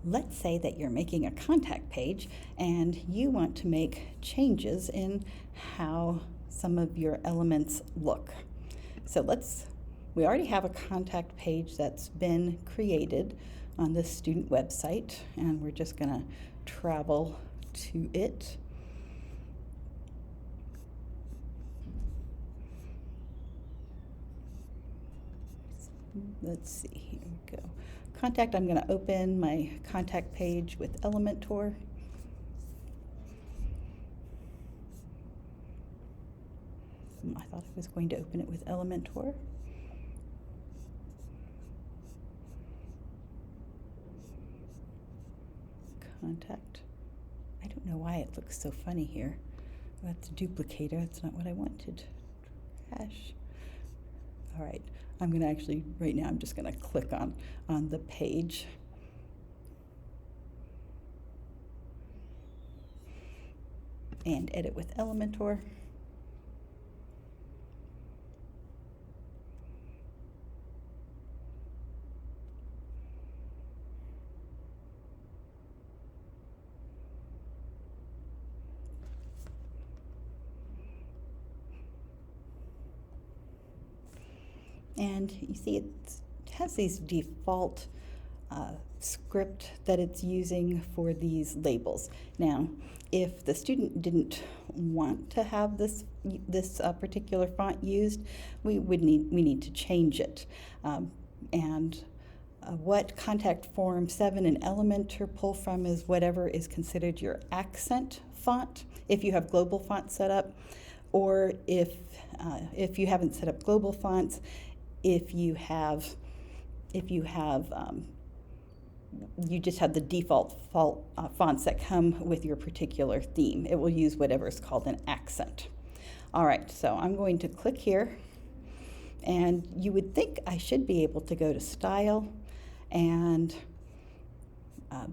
Let's say that you're making a contact page and you want to make changes in how some of your elements look. So we already have a contact page that's been created on the student website, and we're just going to travel to it. Let's see, here we go. Contact, I'm going to open my contact page with Elementor. I thought I was going to open it with Elementor. Contact. I don't know why it looks so funny here. That's a duplicator. That's not what I wanted. Trash. All right. I'm going to actually, right now, I'm just going to click on the page. And edit with Elementor. And you see it has these default script that it's using for these labels. Now, if the student didn't want to have this particular font used, we need to change it. What Contact Form 7 and Elementor pull from is whatever is considered your accent font, if you have global fonts set up, or if you haven't set up global fonts, if you just have the default fonts that come with your particular theme. It will use whatever is called an accent. All right, so I'm going to click here, and you would think I should be able to go to Style, and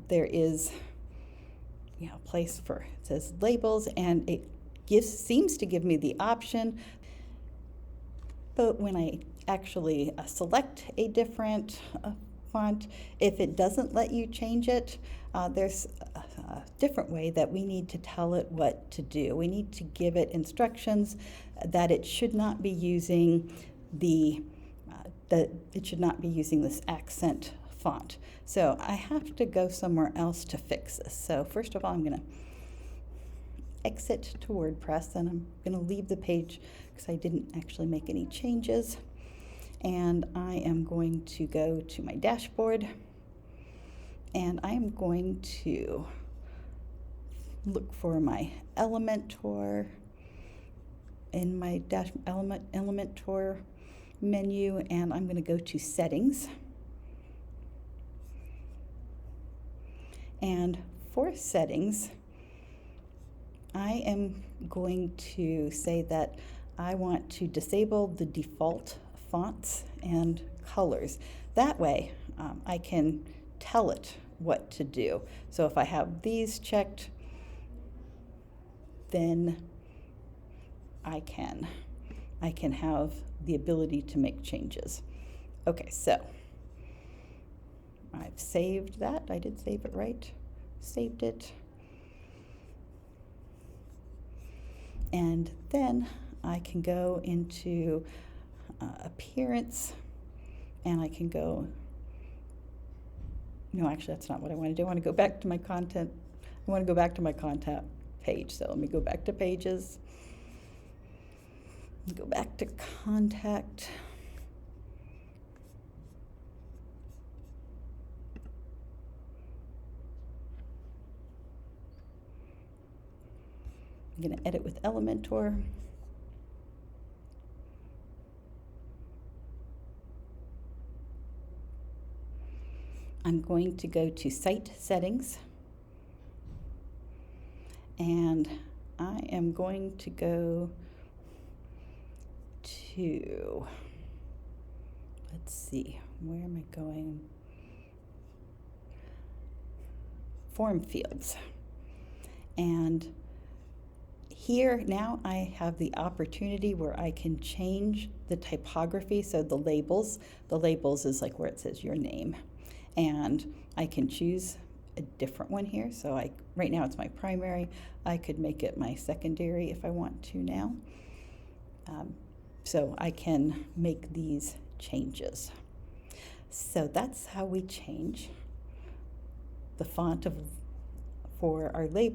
there is a place for, it says Labels, and it seems to give me the option, but when I actually select a different font, if it doesn't let you change it, there's a different way that we need to tell it what to do. We need to give it instructions that it should not be using this accent font. So I have to go somewhere else to fix this. So first of all, I'm going to exit to WordPress, and I'm going to leave the page because I didn't actually make any changes. And I am going to go to my dashboard, and I am going to look for my Elementor in my Elementor menu, and I'm going to go to Settings. And for Settings, I am going to say that I want to disable the default fonts and colors. That way I can tell it what to do. So if I have these checked, then I can have the ability to make changes. Okay, so I've saved that. I did save it right. Saved it. And then I can go into Appearance, and I can go, no, actually that's not what I want to do. I want to go back to my content. I want to go back to my contact page. So let me go back to Pages, go back to Contact. I'm going to edit with Elementor. I'm going to go to Site Settings, and I am going to go to, let's see, where am I going? Form fields. And here now I have the opportunity where I can change the typography. So the labels is like where it says your name. And I can choose a different one here. So right now it's my primary. I could make it my secondary if I want to now. So I can make these changes. So that's how we change the font for our label.